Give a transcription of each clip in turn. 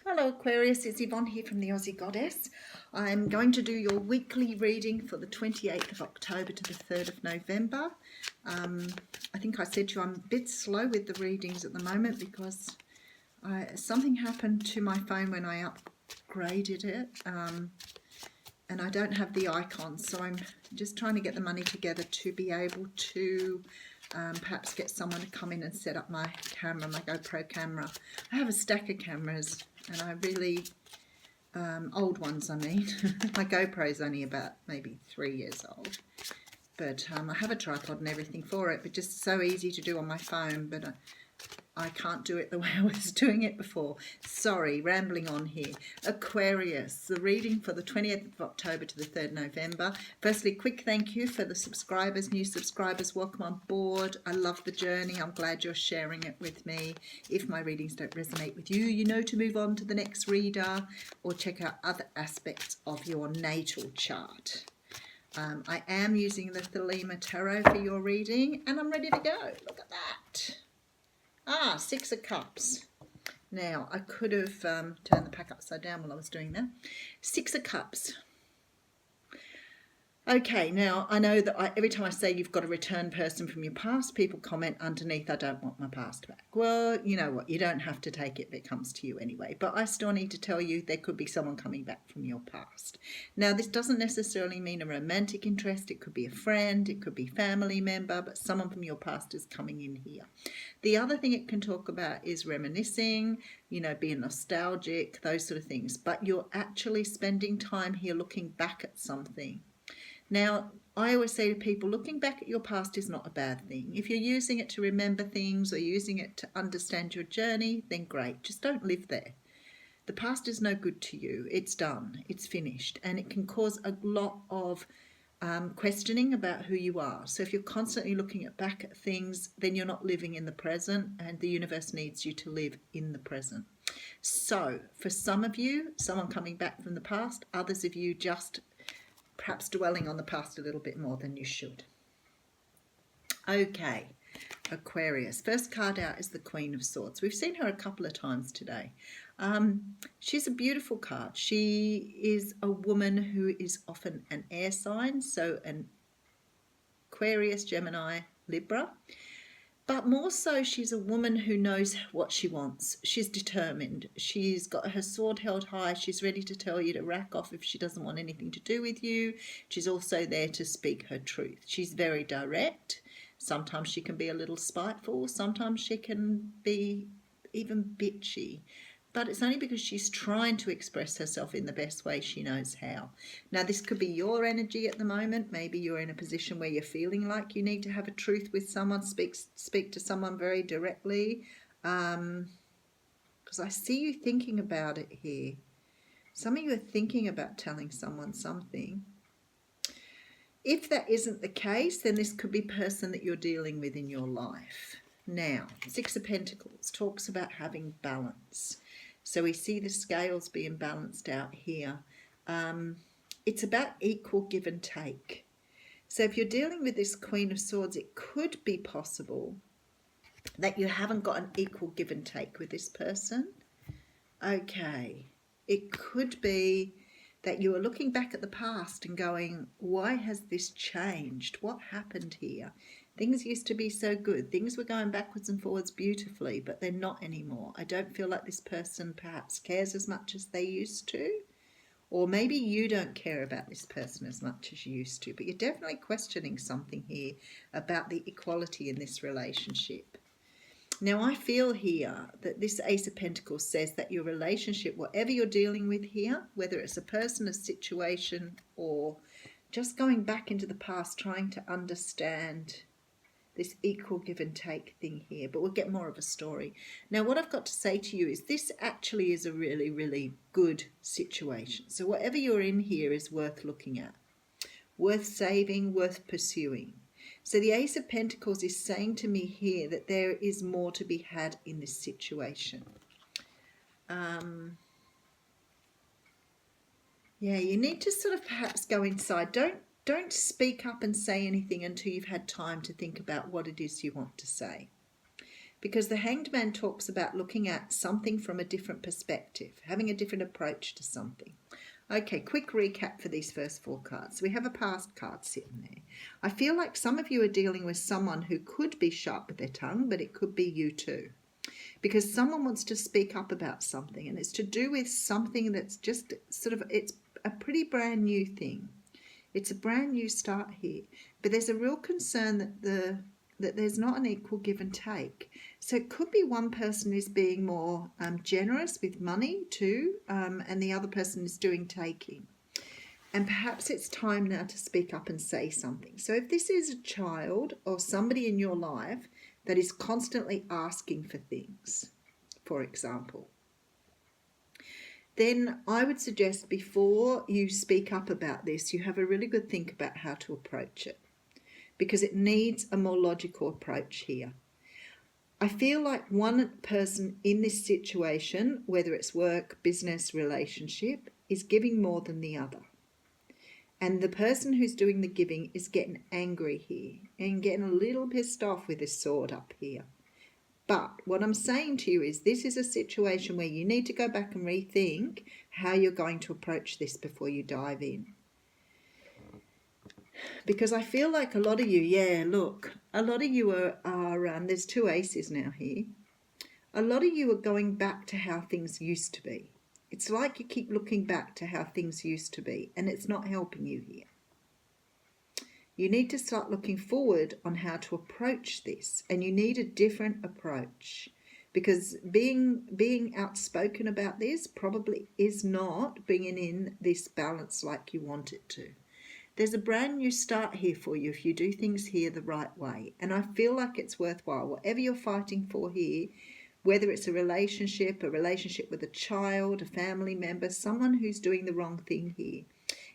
Hello Aquarius, it's Yvonne here from the Aussie Goddess. I'm going to do your weekly reading for the 28th of October to the 3rd of November. I think I said to you I'm a bit slow with the readings at the moment because something happened to my phone when I upgraded it and I don't have the icons, so I'm just trying to get the money together to be able to perhaps get someone to come in and set up my camera, my GoPro camera. I have a stack of cameras and I really, old ones I mean. My GoPro is only about maybe 3 years old. But I have a tripod and everything for it, but just so easy to do on my phone, but I can't do it the way I was doing it before. Sorry, rambling on here. Aquarius, the reading for the 20th of October to the 3rd November. Firstly, quick thank you for the subscribers, new subscribers. Welcome on board. I love the journey. I'm glad you're sharing it with me. If my readings don't resonate with you, you know to move on to the next reader or check out other aspects of your natal chart. I am using the Thelema Tarot for your reading and I'm ready to go. Look at that. Six of Cups. Now, I could have turned the pack upside down while I was doing that. Six of Cups. Okay, now I know that every time I say you've got a return person from your past, people comment underneath, I don't want my past back. Well, you know what, you don't have to take it if it comes to you anyway. But I still need to tell you there could be someone coming back from your past. Now, this doesn't necessarily mean a romantic interest. It could be a friend, it could be a family member, but someone from your past is coming in here. The other thing it can talk about is reminiscing, you know, being nostalgic, those sort of things. But you're actually spending time here looking back at something. Now, I always say to people, looking back at your past is not a bad thing. If you're using it to remember things or using it to understand your journey, then great. Just don't live there. The past is no good to you. It's done. It's finished. And it can cause a lot of questioning about who you are. So if you're constantly looking back at things, then you're not living in the present, and the universe needs you to live in the present. So for some of you, someone coming back from the past, others of you just perhaps dwelling on the past a little bit more than you should. Okay, Aquarius. First card out is the Queen of Swords. We've seen her a couple of times today. She's a beautiful card. She is a woman who is often an air sign, so an Aquarius, Gemini, Libra. But more so, she's a woman who knows what she wants. She's determined. She's got her sword held high. She's ready to tell you to rack off if she doesn't want anything to do with you. She's also there to speak her truth. She's very direct. Sometimes she can be a little spiteful. Sometimes she can be even bitchy. But it's only because she's trying to express herself in the best way she knows how. Now, this could be your energy at the moment. Maybe you're in a position where you're feeling like you need to have a truth with someone, speak to someone very directly. Because I see you thinking about it here. Some of you are thinking about telling someone something. If that isn't the case, then this could be a person that you're dealing with in your life. Now, Six of Pentacles talks about having balance. So we see the scales being balanced out here. It's about equal give and take. So if you're dealing with this Queen of Swords, it could be possible that you haven't got an equal give and take with this person. Okay. It could be that you are looking back at the past and going, why has this changed? What happened here? Things used to be so good. Things were going backwards and forwards beautifully, but they're not anymore. I don't feel like this person perhaps cares as much as they used to. Or maybe you don't care about this person as much as you used to, but you're definitely questioning something here about the equality in this relationship. Now, I feel here that this Ace of Pentacles says that your relationship, whatever you're dealing with here, whether it's a person, a situation, or just going back into the past, trying to understand this equal give and take thing here, but we'll get more of a story. Now, what I've got to say to you is this actually is a really, really good situation. So whatever you're in here is worth looking at, worth saving, worth pursuing. So the Ace of Pentacles is saying to me here that there is more to be had in this situation. Yeah, you need to sort of perhaps go inside. Don't speak up and say anything until you've had time to think about what it is you want to say. because the Hanged Man talks about looking at something from a different perspective, having a different approach to something. Okay, quick recap for these first 4 cards. We have a past card sitting there. I feel like some of you are dealing with someone who could be sharp with their tongue, but it could be you too. Because someone wants to speak up about something, and it's to do with something that's just sort of, it's a pretty brand new thing. It's a brand new start here, but there's a real concern that there's not an equal give and take. So it could be one person is being more generous with money too, and the other person is doing taking. And perhaps it's time now to speak up and say something. So if this is a child or somebody in your life that is constantly asking for things, for example, then I would suggest before you speak up about this, you have a really good think about how to approach it, because it needs a more logical approach here. I feel like one person in this situation, whether it's work, business, relationship, is giving more than the other. And the person who's doing the giving is getting angry here and getting a little pissed off with this sword up here. But what I'm saying to you is this is a situation where you need to go back and rethink how you're going to approach this before you dive in. Because I feel like a lot of you, a lot of you are there's 2 aces now here. A lot of you are going back to how things used to be. It's like you keep looking back to how things used to be, and it's not helping you here. You need to start looking forward on how to approach this, and you need a different approach, because being outspoken about this probably is not bringing in this balance like you want it to. There's a brand new start here for you if you do things here the right way, and I feel like it's worthwhile. Whatever you're fighting for here, whether it's a relationship with a child, a family member, someone who's doing the wrong thing here,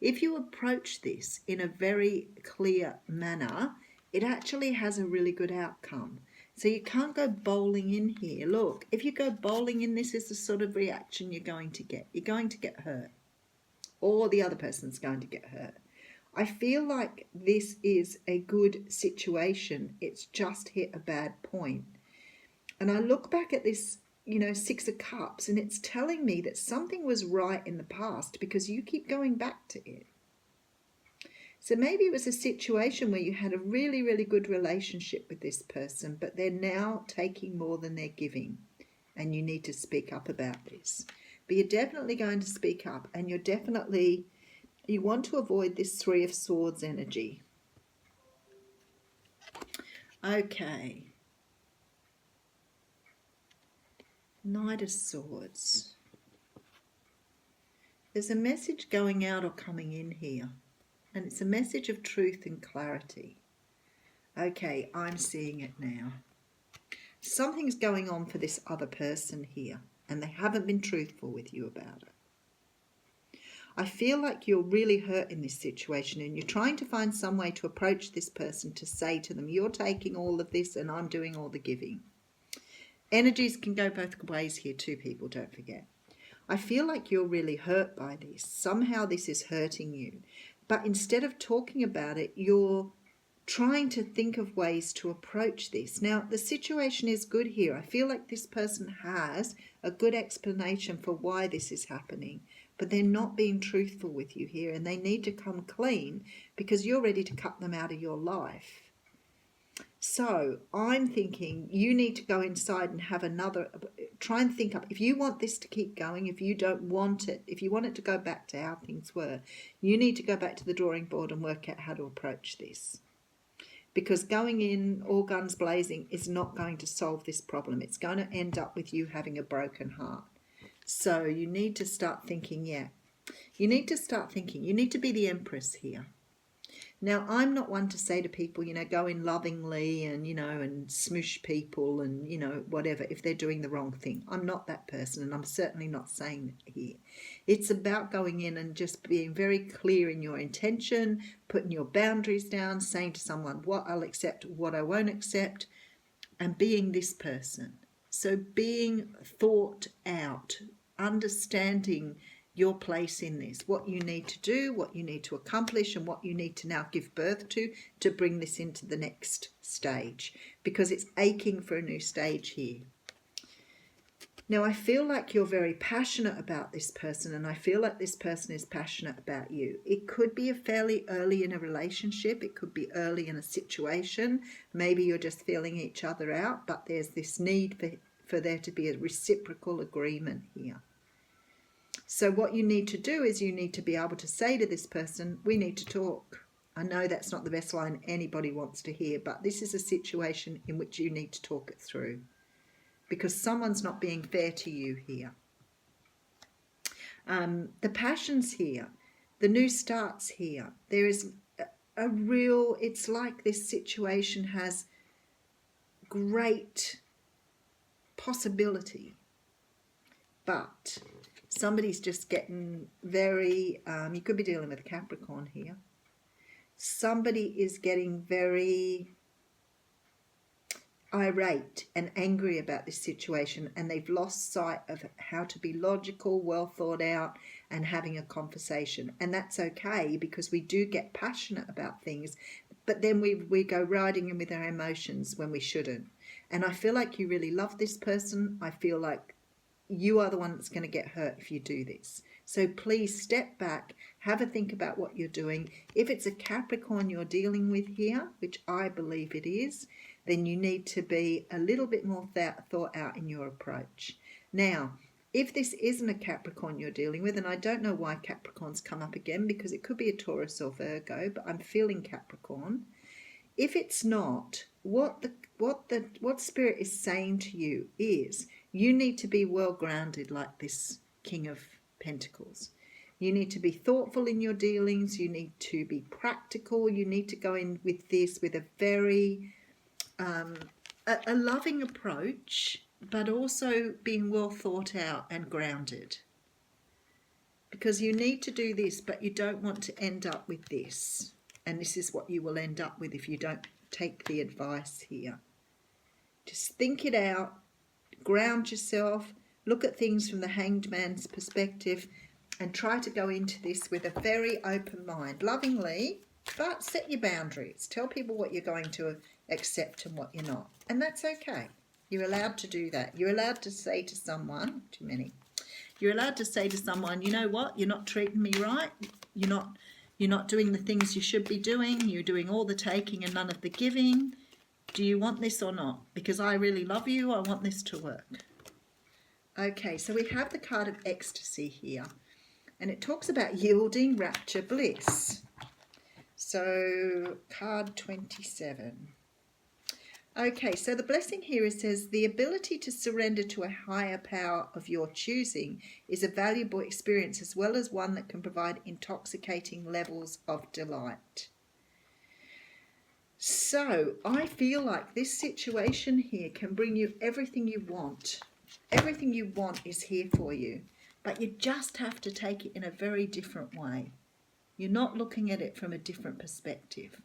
if you approach this in a very clear manner, it actually has a really good outcome. So you can't go bowling in here. Look, if you go bowling in, this is the sort of reaction you're going to get. You're going to get hurt, or the other person's going to get hurt. I feel like this is a good situation. It's just hit a bad point. And I look back at this, 6 of Cups, and it's telling me that something was right in the past because you keep going back to it. So maybe it was a situation where you had a really, really good relationship with this person, but they're now taking more than they're giving, and you need to speak up about this. But you're definitely going to speak up, and you want to avoid this 3 of Swords energy. Okay. Knight of Swords. There's a message going out or coming in here, and it's a message of truth and clarity. Okay, I'm seeing it now. Something's going on for this other person here, and they haven't been truthful with you about it. I feel like you're really hurt in this situation, and you're trying to find some way to approach this person to say to them, you're taking all of this and I'm doing all the giving. Energies can go both ways here too, people, don't forget. I feel like you're really hurt by this. Somehow this is hurting you. But instead of talking about it, you're trying to think of ways to approach this. Now, the situation is good here. I feel like this person has a good explanation for why this is happening, but they're not being truthful with you here, and they need to come clean because you're ready to cut them out of your life. So I'm thinking you need to go inside and have try and think up. If you want this to keep going, if you don't want it, if you want it to go back to how things were, you need to go back to the drawing board and work out how to approach this. Because going in all guns blazing is not going to solve this problem. It's going to end up with you having a broken heart. So you need to start thinking, you need to be the Empress here. Now, I'm not one to say to people, go in lovingly and, and smoosh people and, whatever, if they're doing the wrong thing. I'm not that person, and I'm certainly not saying that here. It's about going in and just being very clear in your intention, putting your boundaries down, saying to someone what I'll accept, what I won't accept, and being this person. So being thought out, understanding your place in this, what you need to do, what you need to accomplish, and what you need to now give birth to bring this into the next stage, because it's aching for a new stage here. Now, I feel like you're very passionate about this person, and I feel like this person is passionate about you. It could be fairly early in a relationship. It could be early in a situation. Maybe you're just feeling each other out, but there's this need for there to be a reciprocal agreement here. So what you need to do is you need to be able to say to this person, we need to talk. I know that's not the best line anybody wants to hear, but this is a situation in which you need to talk it through, because someone's not being fair to you here. The passion's here. The new start's here. There is a real, it's like this situation has great possibility, but somebody's just getting very, you could be dealing with a Capricorn here. Somebody is getting very irate and angry about this situation, and they've lost sight of how to be logical, well thought out, and having a conversation. And that's okay, because we do get passionate about things, but then we go riding in with our emotions when we shouldn't. And I feel like you really love this person. I feel like you are the one that's going to get hurt if you do this. So please step back, have a think about what you're doing. If it's a Capricorn you're dealing with here, which I believe it is, then you need to be a little bit more thought out in your approach. Now, if this isn't a Capricorn you're dealing with, and I don't know why Capricorns come up again, because it could be a Taurus or Virgo, but I'm feeling Capricorn. If it's not, what Spirit is saying to you is you need to be well grounded, like this King of Pentacles. You need to be thoughtful in your dealings. You need to be practical. You need to go in with this with a very a loving approach, but also being well thought out and grounded. Because you need to do this, but you don't want to end up with this. And this is what you will end up with if you don't take the advice here. Just think it out, ground yourself, look at things from the Hanged Man's perspective, and try to go into this with a very open mind, lovingly, but set your boundaries. Tell people what you're going to accept and what you're not. And that's okay. You're allowed to do that. You're allowed to say to someone, too many, you're allowed to say to someone, you know what, you're not treating me right. You're not doing the things you should be doing. You're doing all the taking and none of the giving. Do you want this or not? Because I really love you. I want this to work. Okay, so we have the card of ecstasy here. And it talks about yielding, rapture, bliss. So card 27. Okay, so the blessing here, it says, the ability to surrender to a higher power of your choosing is a valuable experience, as well as one that can provide intoxicating levels of delight. So I feel like this situation here can bring you everything you want. Everything you want is here for you, but you just have to take it in a very different way. You're not looking at it from a different perspective.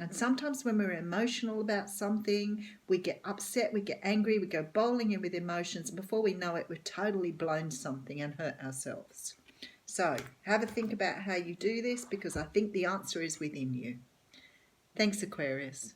And sometimes when we're emotional about something, we get upset, we get angry, we go bowling in with emotions, and before we know it, we've totally blown something and hurt ourselves. So have a think about how you do this, because I think the answer is within you. Thanks, Aquarius.